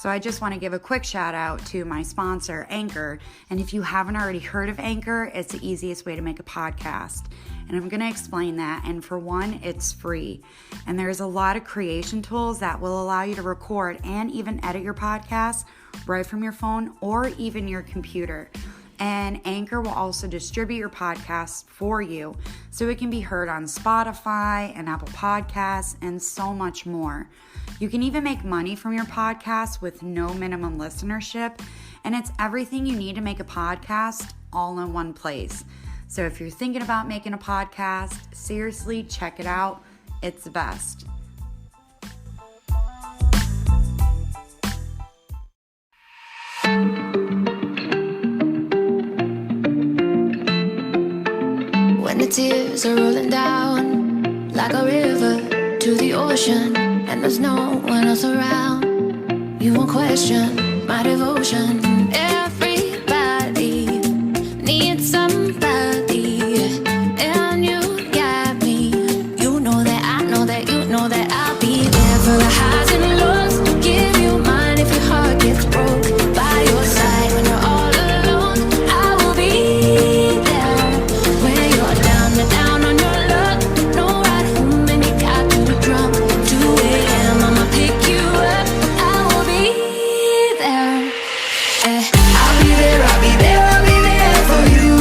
So I just want to give a quick shout out to my sponsor, Anchor. And if you haven't already heard of Anchor, it's the easiest way to make a podcast. And I'm going to explain that. And for one, it's free. And there's a lot of creation tools that will allow you to record and even edit your podcast right from your phone or even your computer. And Anchor will also distribute your podcast for you so it can be heard on Spotify and Apple Podcasts and so much more. You can even make money from your podcast with no minimum listenership, and it's everything you need to make a podcast all in one place. So if you're thinking about making a podcast, seriously, check it out. It's the best. When the tears are rolling down like a river to the ocean, and there's no one else around, you won't question my devotion. Everybody needs somebody, and you got me. You know that I know that you know that I'll be there for the highs and lows, to give you mine if your heart gets broke. By your side when you're all alone, I will be there. When you're down on your luck, no ride home and you got to the drum. 2 a.m. I'ma pick you up, I will be there. I'll be there, I'll be there, I'll be there for you.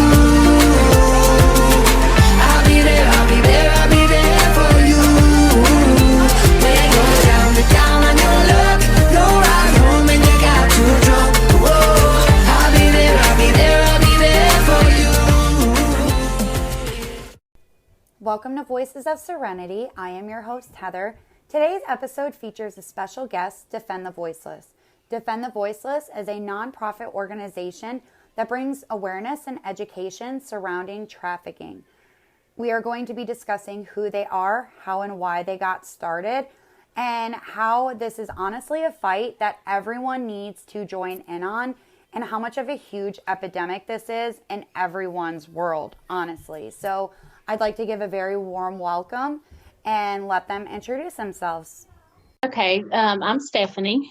I'll be there, I'll be there, I'll be there for you. When you're down on your luck, no ride home and you got too drunk. Whoa, I'll be there, I'll be there, I'll be there for you. Welcome to Voices of Serenity. I am your host, Heather. Today's episode features a special guest, Defend the Voiceless. Defend the Voiceless is a nonprofit organization that brings awareness and education surrounding trafficking. We are going to be discussing who they are, how and why they got started, and how this is honestly a fight that everyone needs to join in on, and how much of a huge epidemic this is in everyone's world, honestly. So I'd like to give a very warm welcome and let them introduce themselves. Okay, I'm Stephanie.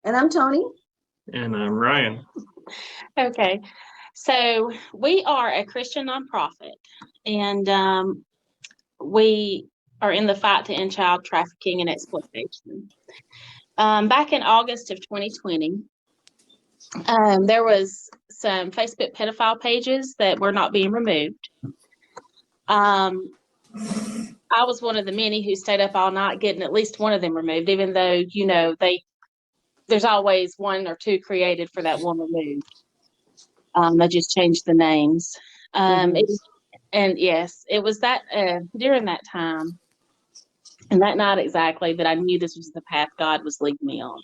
And I'm Tony. And I'm Ryan. Okay, so we are a Christian nonprofit, and we are in the fight to end child trafficking and exploitation. Back in August of 2020, there was some Facebook pedophile pages that were not being removed. I was one of the many who stayed up all night getting at least one of them removed, even though, you know, there's always one or two created for that one removed. They just changed the names. It was that during that time and that night exactly that I knew this was the path God was leading me on.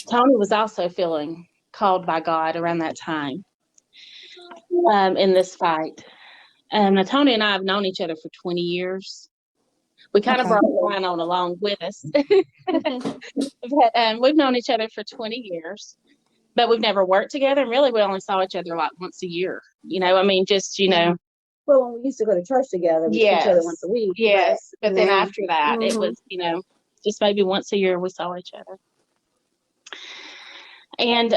Tony was also feeling called by God around that time in this fight. Now, Tony and I have known each other for 20 years. We kind of brought Ryan on along with us. But we've known each other for 20 years, but we've never worked together. And really, we only saw each other like once a year. You know, I mean, just, you know. Well, when we used to go to church together, we saw each other once a week. Yes, but then after that, it was, you know, just maybe once a year we saw each other. And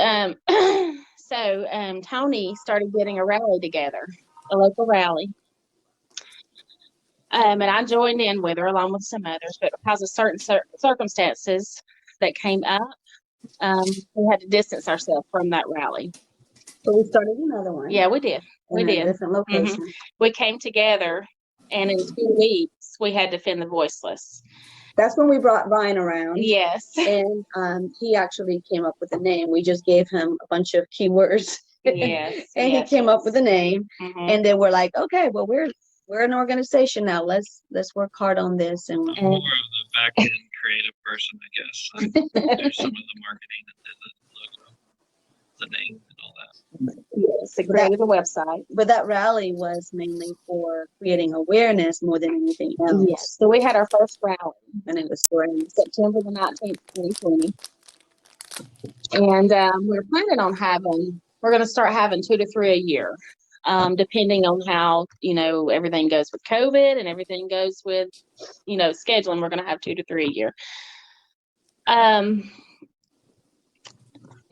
so Tony started getting a rally together, a local rally. And I joined in with her along with some others, but because of certain circumstances that came up, we had to distance ourselves from that rally. So we started another one. Yeah, we did. We did. A different location. Mm-hmm. We came together, and in 2 weeks, we had Defend the Voiceless. That's when we brought Ryan around. Yes. And he actually came up with a name. We just gave him a bunch of keywords. Yes. And he came up with a name. Mm-hmm. And then we're like, okay, well, we're an organization now. Let's work hard on this. And I'm more of the back end creative person, I guess. I do some of the marketing and did the logo, the name, and all that. Yes, to create the website. But that rally was mainly for creating awareness more than anything else. Yes. So we had our first rally, And it was for September the 19th, 2020. And we're planning on we're going to start having 2 to 3 a year. Depending on how, you know, everything goes with COVID and everything goes with, you know, scheduling, we're going to have 2 to 3 a year.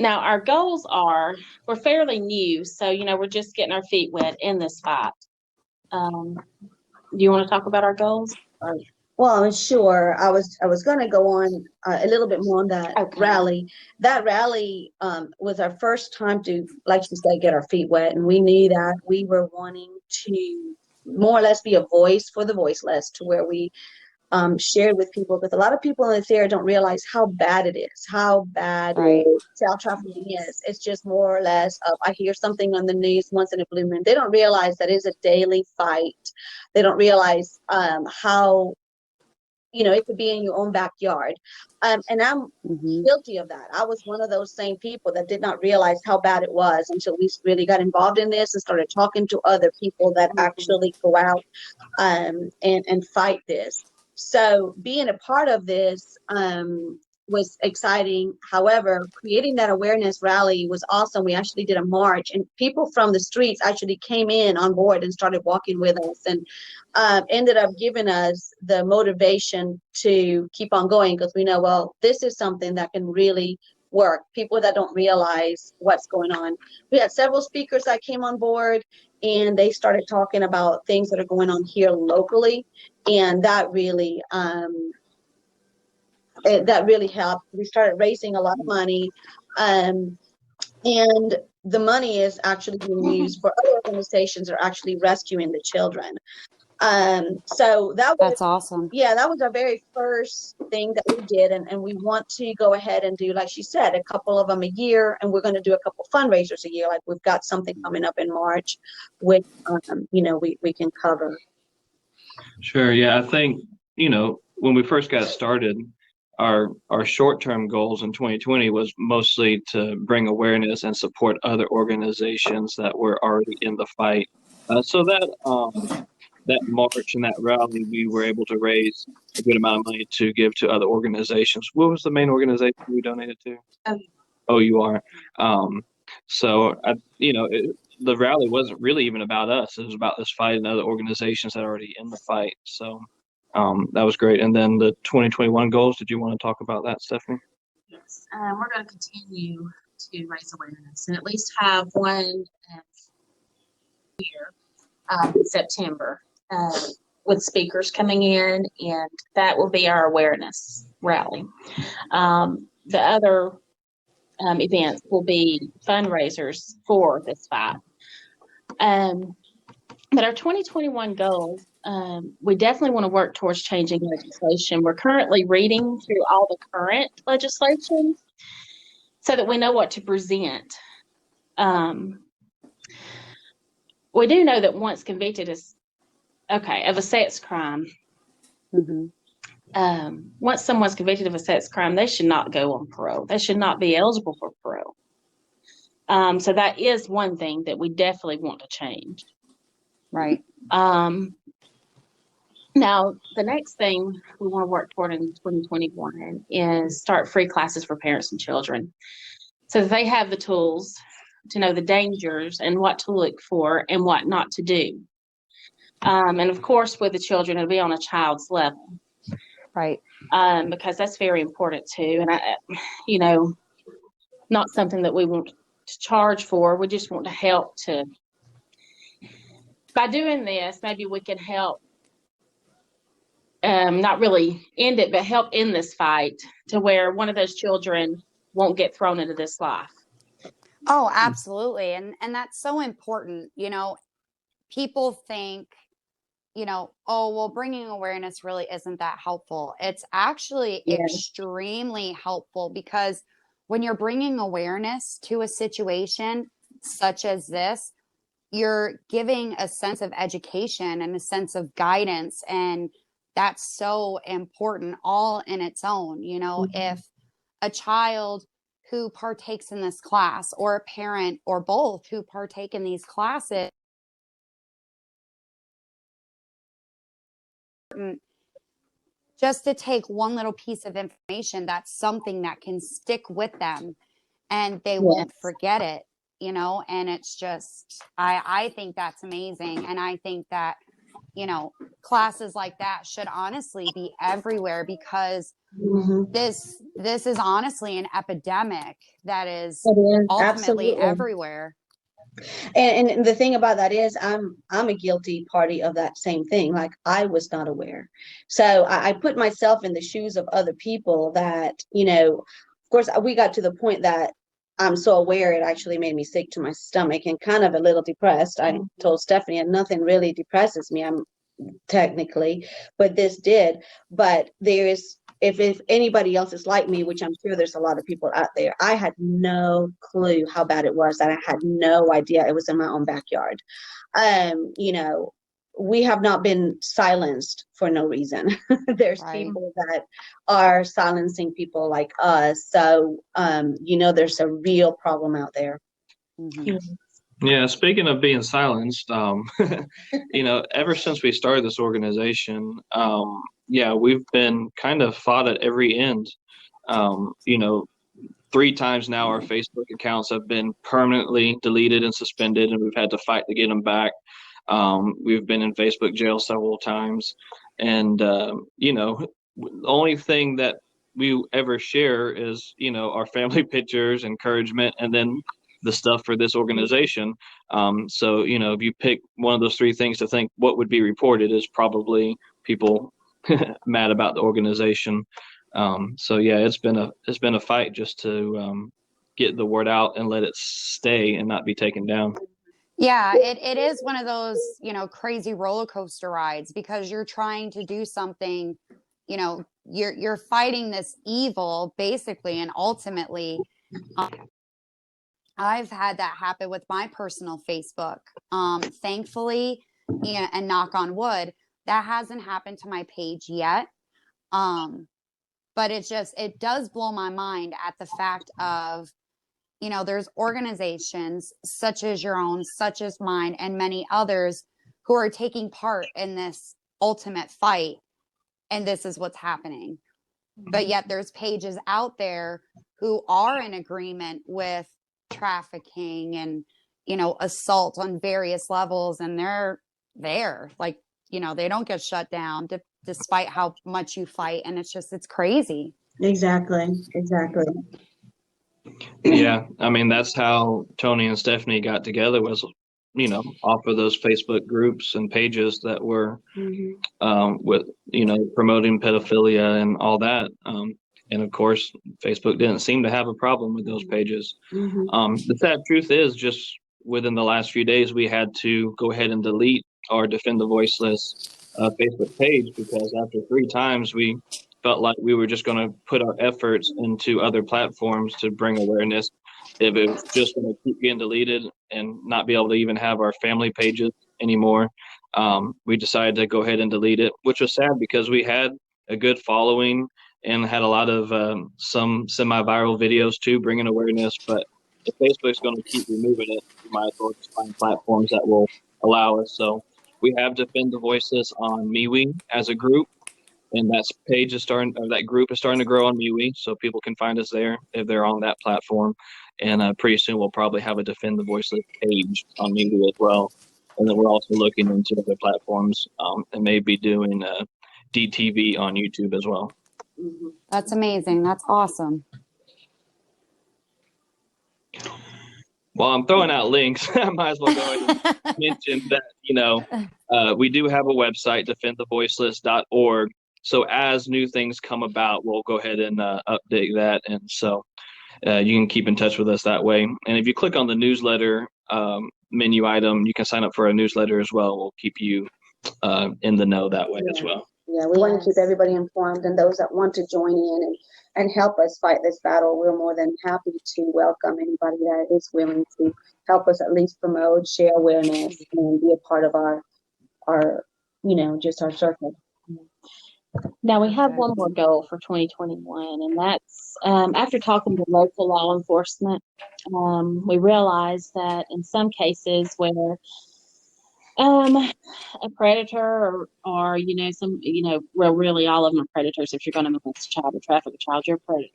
Now our goals we're fairly new, so we're just getting our feet wet in this fight. Do you want to talk about our goals? Well, sure. I was going to go on a little bit more on that rally. That rally was our first time to, like you said, get our feet wet, and we knew that we were wanting to more or less be a voice for the voiceless, to where we shared with people, because a lot of people in this area don't realize how bad it is, how bad child trafficking is. It's just more or less I hear something on the news once in a blue moon. They don't realize that it's a daily fight. They don't realize how it could be in your own backyard. And I'm guilty of that. I was one of those same people that did not realize how bad it was until we really got involved in this and started talking to other people that actually go out and fight this. So being a part of this was exciting. However, creating that awareness rally was awesome. We actually did a march, and people from the streets actually came in on board and started walking with us, and ended up giving us the motivation to keep on going, because we know, well, this is something that can really work. People that don't realize what's going on. We had several speakers that came on board, and they started talking about things that are going on here locally, and that really helped. We started raising a lot of money, and the money is actually being used for other organizations that are actually rescuing the children. So that's awesome. Yeah, that was our very first thing that we did, and we want to go ahead and do, like she said, a couple of them a year, and we're going to do a couple fundraisers a year. Like we've got something coming up in March, which we can cover. Sure. Yeah, I think when we first got started, our short-term goals in 2020 was mostly to bring awareness and support other organizations that were already in the fight. So that march and that rally, we were able to raise a good amount of money to give to other organizations. What was the main organization we donated to? OUR. So the rally wasn't really even about us. It was about this fight and other organizations that are already in the fight. So that was great. And then the 2021 goals, did you want to talk about that, Stephanie? Yes. We're going to continue to raise awareness and at least have one here in September with speakers coming in, and that will be our awareness rally. The other events will be fundraisers for this fight. But our 2021 goals, we definitely want to work towards changing legislation. We're currently reading through all the current legislation so that we know what to present. We do know that once convicted of a sex crime, once someone's convicted of a sex crime, they should not go on parole. They should not be eligible for parole. So that is one thing that we definitely want to change. Right. Now, the next thing we want to work toward in 2021 is start free classes for parents and children, so that they have the tools to know the dangers and what to look for and what not to do. And of course, with the children, it'll be on a child's level. Right. Because that's very important too. And not something that we want to charge for. We just want to help by doing this, maybe we can help, not really end it, but help end this fight to where one of those children won't get thrown into this life. Oh, absolutely. And that's so important. People think, oh, well, bringing awareness really isn't that helpful. It's actually extremely helpful, because when you're bringing awareness to a situation such as this, you're giving a sense of education and a sense of guidance. And that's so important all in its own. If a child who partakes in this class, or a parent, or both who partake in these classes, just to take one little piece of information, that's something that can stick with them and they won't forget it, and it's just, I think that's amazing. And I think that, classes like that should honestly be everywhere, because this is honestly an epidemic that is It is, ultimately absolutely. everywhere. And the thing about that is I'm a guilty party of that same thing. Like, I was not aware. So I put myself in the shoes of other people that, of course, we got to the point that I'm so aware it actually made me sick to my stomach and kind of a little depressed. I told Stephanie, and nothing really depresses me. I'm technically, but this did. But there is, if anybody else is like me, which I'm sure there's a lot of people out there, I had no clue how bad it was, and I had no idea it was in my own backyard. We have not been silenced for no reason. There's people that are silencing people like us. So, there's a real problem out there. Yeah, speaking of being silenced, ever since we started this organization, we've been kind of fought at every end. 3 times now our Facebook accounts have been permanently deleted and suspended, and we've had to fight to get them back. We've been in Facebook jail several times, and the only thing that we ever share is our family pictures, encouragement, and then the stuff for this organization. So if you pick one of those 3 things to think what would be reported, is probably people mad about the organization. It's been a fight just to get the word out and let it stay and not be taken down. Yeah, it is one of those, crazy roller coaster rides, because you're trying to do something, you're fighting this evil basically, and ultimately, I've had that happen with my personal Facebook. Thankfully, and knock on wood, that hasn't happened to my page yet. But it does blow my mind at the fact of, there's organizations such as your own, such as mine, and many others who are taking part in this ultimate fight. And this is what's happening. But yet there's pages out there who are in agreement with trafficking and, assault on various levels. And they're there, like, they don't get shut down despite how much you fight. And it's crazy. Exactly. Yeah, I mean, that's how Tony and Stephanie got together, was, off of those Facebook groups and pages that were with, promoting pedophilia and all that. And of course, Facebook didn't seem to have a problem with those pages. The sad truth is, just within the last few days, we had to go ahead and delete our Defend the Voiceless Facebook page, because after 3 times we felt like we were just going to put our efforts into other platforms to bring awareness. If it was just going to keep getting deleted and not be able to even have our family pages anymore, we decided to go ahead and delete it, which was sad, because we had a good following and had a lot of some semi-viral videos too, bringing awareness. But if Facebook's going to keep removing it, we might as well just find platforms that will allow us. So we have Defend the Voiceless on MeWe as a group, and that group is starting to grow on MeWe, so people can find us there if they're on that platform. And pretty soon we'll probably have a Defend the Voiceless page on MeWe as well. And then we're also looking into other platforms, and maybe doing DTV on YouTube as well. That's amazing. That's awesome. Well, I'm throwing out links. I might as well go ahead and mention that, we do have a website, defendthevoiceless.org. So as new things come about, we'll go ahead and update that. And so you can keep in touch with us that way. And if you click on the newsletter menu item, you can sign up for a newsletter as well. We'll keep you in the know that way as well. Yeah, we want to keep everybody informed, and those that want to join in and help us fight this battle, we're more than happy to welcome anybody that is willing to help us at least promote, share awareness, and be a part of our just our circle. Now, we have one more goal for 2021, and that's after talking to local law enforcement, we realized that in some cases where a predator or well, really all of them are predators. If you're going to molest a child or traffic a child, you're a predator.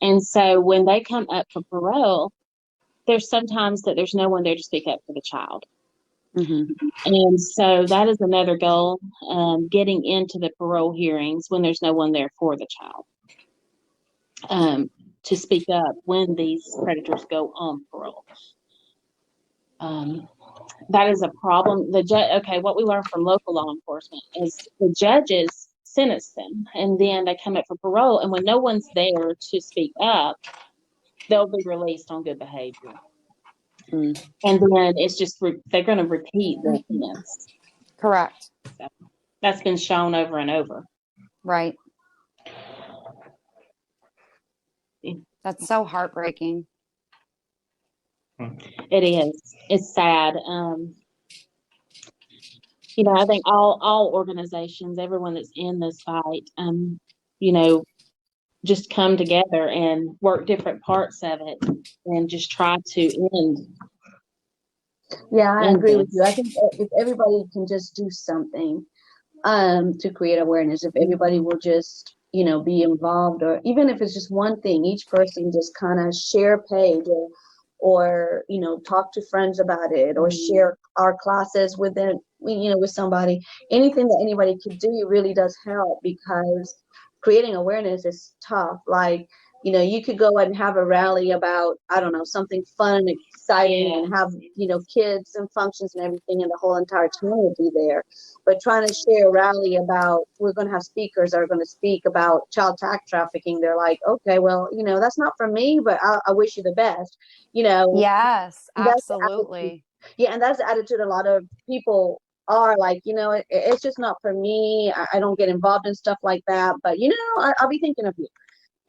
And so when they come up for parole, there's sometimes that there's no one there to speak up for the child. Mm-hmm. And so that is another goal, getting into the parole hearings when there's no one there for the child, to speak up when these predators go on parole. That is a problem. What we learned from local law enforcement is the judges sentence them, and then they come up for parole, and when no one's there to speak up, they'll be released on good behavior. And then it's just they're going to repeat the offense. Correct. So that's been shown over and over. Right. That's so heartbreaking. It is. It's sad. I think all organizations, everyone that's in this fight, just come together and work different parts of it and just try to end. Yeah, I agree with you. I think if everybody can just do something to create awareness, if everybody will just, be involved, or even if it's just one thing, each person just kind of share a page or talk to friends about it, or share our classes with somebody. Anything that anybody could do really does help, because creating awareness is tough. Like, you could go and have a rally about, I don't know, something fun and exciting, and have, kids and functions and everything, and the whole entire town will be there. But trying to share a rally about, we're going to have speakers that are going to speak about child trafficking, they're like, okay, well, that's not for me, but I wish you the best. Yes, absolutely. Yeah, and that's the attitude a lot of people are like, it's just not for me. I don't get involved in stuff like that, but I'll be thinking of you.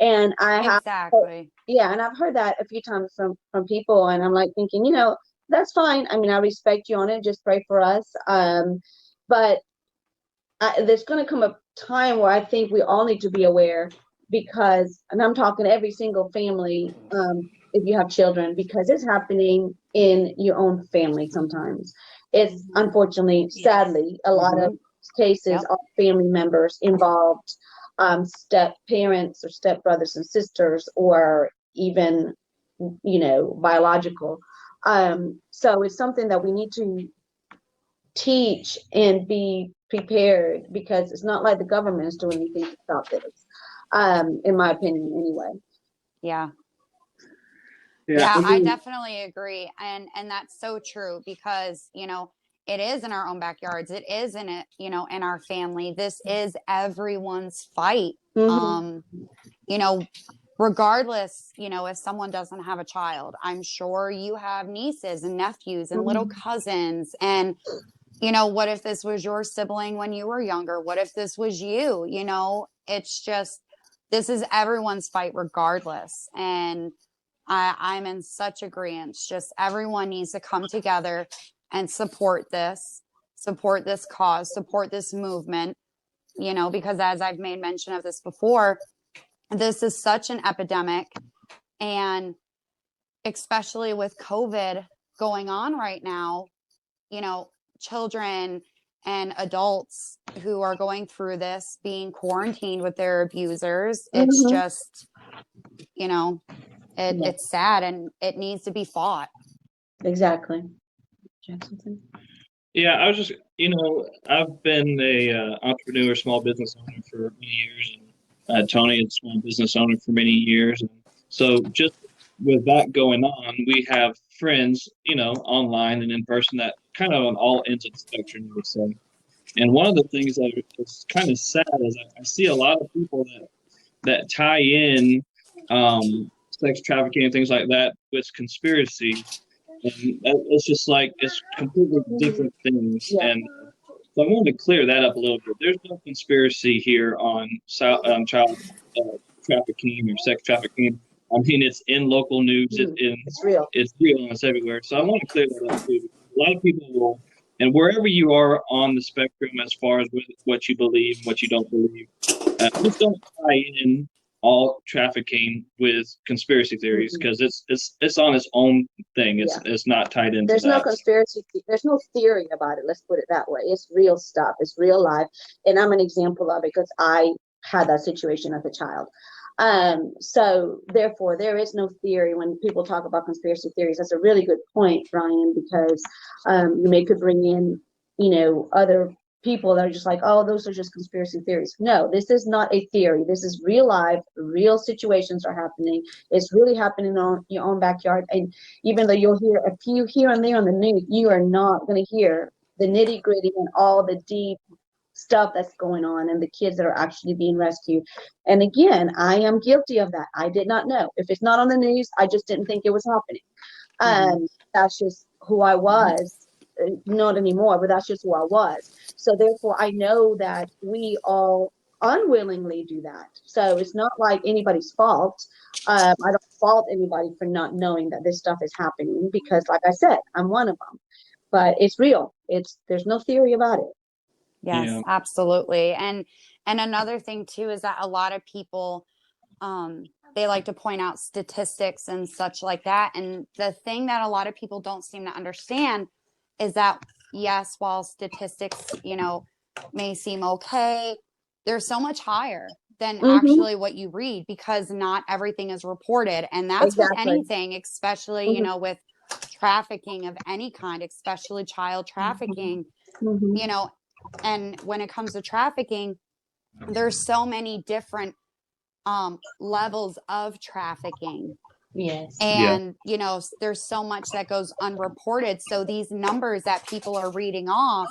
And Exactly. and I've heard that a few times from people, and I'm like thinking, that's fine. I mean, I respect you on it. Just pray for us. But there's going to come a time where I think we all need to be aware, because, and I'm talking every single family, if you have children, because it's happening in your own family sometimes. It's unfortunately, sadly, a lot of cases are family members involved, step parents or step brothers and sisters, or even, biological. So it's something that we need to teach and be prepared, because it's not like the government is doing anything to stop this, in my opinion, anyway. Yeah, I definitely agree. And that's so true, because, it is in our own backyards. It is in it, in our family. This is everyone's fight. Regardless, if someone doesn't have a child, I'm sure you have nieces and nephews and little cousins. And, what if this was your sibling when you were younger? What if this was you? It's just, this is everyone's fight regardless. And I'm in such agreement. Just everyone needs to come together and support this cause, support this movement, because as I've made mention of this before, this is such an epidemic. And especially with COVID going on right now, children and adults who are going through this, being quarantined with their abusers, it's just, it's sad, and it needs to be fought. Exactly. Yeah, I was just, I've been a entrepreneur, small business owner for many years, and Tony is a small business owner for many years. And so just with that going on, we have friends, online and in person, that kind of on all ends of the spectrum, I would say. And one of the things that is kind of sad is I see a lot of people that tie in sex trafficking and things like that with conspiracy. And it's just like, it's completely different things. Yeah. And so I wanted to clear that up a little bit. There's no conspiracy here on child trafficking or sex trafficking. I mean, it's in local news. It's real. It's real, and it's everywhere. So I want to clear that up too. A lot of people will, and wherever you are on the spectrum as far as what you believe, what you don't believe, just don't tie in all trafficking with conspiracy theories, because it's on its own thing. It's not tied into There's no conspiracy. There's no theory about it. Let's put it that way. It's real stuff. It's real life. And I'm an example of it, because I had that situation as a child. So therefore, there is no theory when people talk about conspiracy theories. That's a really good point, Ryan, because you could bring in, other people that are just like, oh, those are just conspiracy theories. No, this is not a theory. This is real life, real situations are happening. It's really happening on your own backyard. And even though you'll hear a few here and there on the news, you are not going to hear the nitty gritty and all the deep stuff that's going on and the kids that are actually being rescued. And again, I am guilty of that. I did not know. If it's not on the news, I just didn't think it was happening. That's just who I was. Not anymore, but that's just who I was. So therefore, I know that we all unwillingly do that. So it's not like anybody's fault. I don't fault anybody for not knowing that this stuff is happening because, like I said, I'm one of them. But it's real. There's no theory about it. Yes, absolutely. And another thing too is that a lot of people they like to point out statistics and such like that. And the thing that a lot of people don't seem to understand is that, yes, while statistics, may seem okay, they're so much higher than actually what you read because not everything is reported. And that's with anything, especially, with trafficking of any kind, especially child trafficking, and when it comes to trafficking, there's so many different levels of trafficking. Yes. And, there's so much that goes unreported. So these numbers that people are reading off,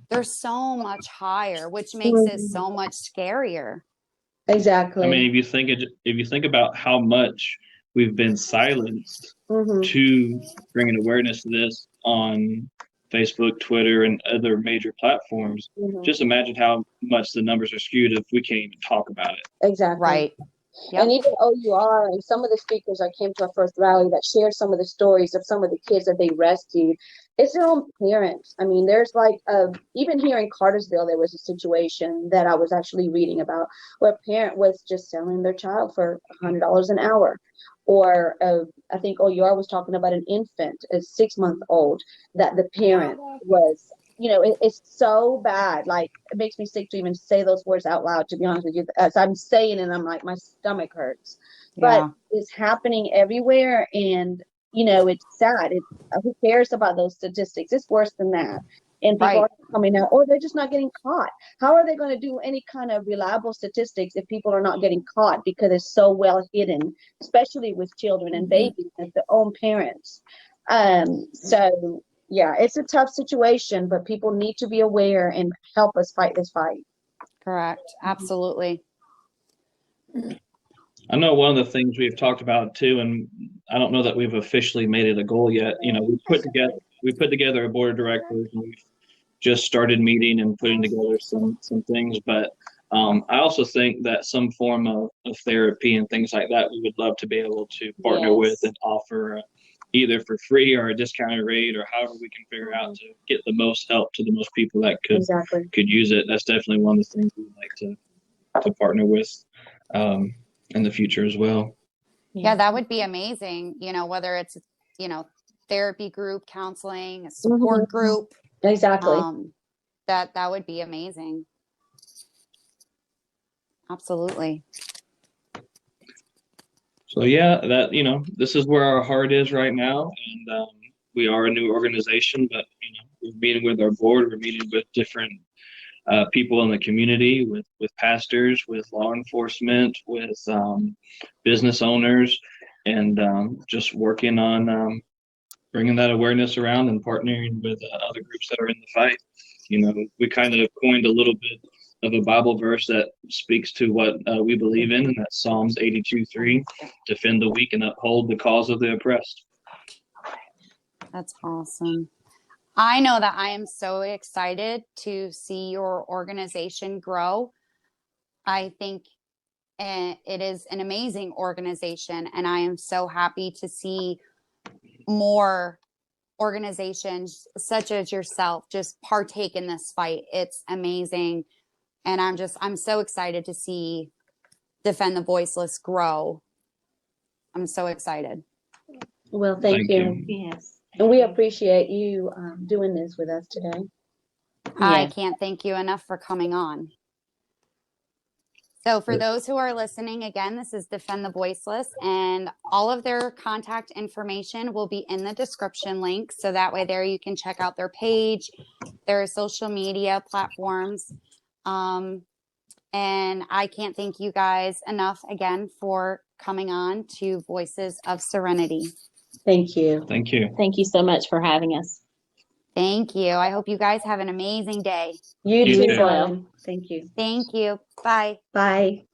they're so much higher, which makes it so much scarier. Exactly. I mean, if you think about how much we've been silenced to bringing awareness to this on Facebook, Twitter, and other major platforms, just imagine how much the numbers are skewed if we can't even talk about it. Exactly. Right. Yep. And even OUR and some of the speakers that came to our first rally that shared some of the stories of some of the kids that they rescued, it's their own parents. I mean, there's like, even here in Cartersville, there was a situation that I was actually reading about where a parent was just selling their child for $100 an hour. Or I think OUR was talking about an infant, a 6-month-old, that the parent was, it's so bad. Like, it makes me sick to even say those words out loud, to be honest with you. As I'm saying it, I'm like, my stomach hurts. But it's happening everywhere. And, it's sad. Who cares about those statistics? It's worse than that. And people are coming out, or they're just not getting caught. How are they going to do any kind of reliable statistics if people are not getting caught because it's so well hidden, especially with children and babies and their own parents? So yeah, it's a tough situation, but people need to be aware and help us fight this fight. Correct. Absolutely. I know one of the things we've talked about too, and I don't know that we've officially made it a goal yet. We put together a board of directors, and we've just started meeting and putting together some things. But I also think that some form of therapy and things like that, we would love to be able to partner with and offer either for free or a discounted rate, or however we can figure out to get the most help to the most people that could use it. That's definitely one of the things we'd like to partner with in the future as well. Yeah, that would be amazing. Whether it's, therapy group, counseling, a support group. Exactly. That would be amazing. Absolutely. So yeah, this is where our heart is right now, and we are a new organization, but we're meeting with our board, we're meeting with different people in the community, with pastors, with law enforcement, with business owners, and just working on bringing that awareness around and partnering with other groups that are in the fight. We kind of coined a little bit of a Bible verse that speaks to what we believe in, and that's Psalms 82:3, defend the weak and uphold the cause of the oppressed. That's awesome. I know that I am so excited to see your organization grow. I think it is an amazing organization, and I am so happy to see more organizations such as yourself just partake in this fight. It's amazing. And I'm so excited to see Defend the Voiceless grow. I'm so excited. Well, thank you. Yes. And we appreciate you doing this with us today. I can't thank you enough for coming on. So for those who are listening, again, this is Defend the Voiceless, and all of their contact information will be in the description link. So that way there you can check out their page, their social media platforms. And I can't thank you guys enough again for coming on to Voices of Serenity. Thank you. Thank you. Thank you so much for having us. Thank you. I hope you guys have an amazing day. You You too, too. darling. Thank you. Thank you. Bye. Bye.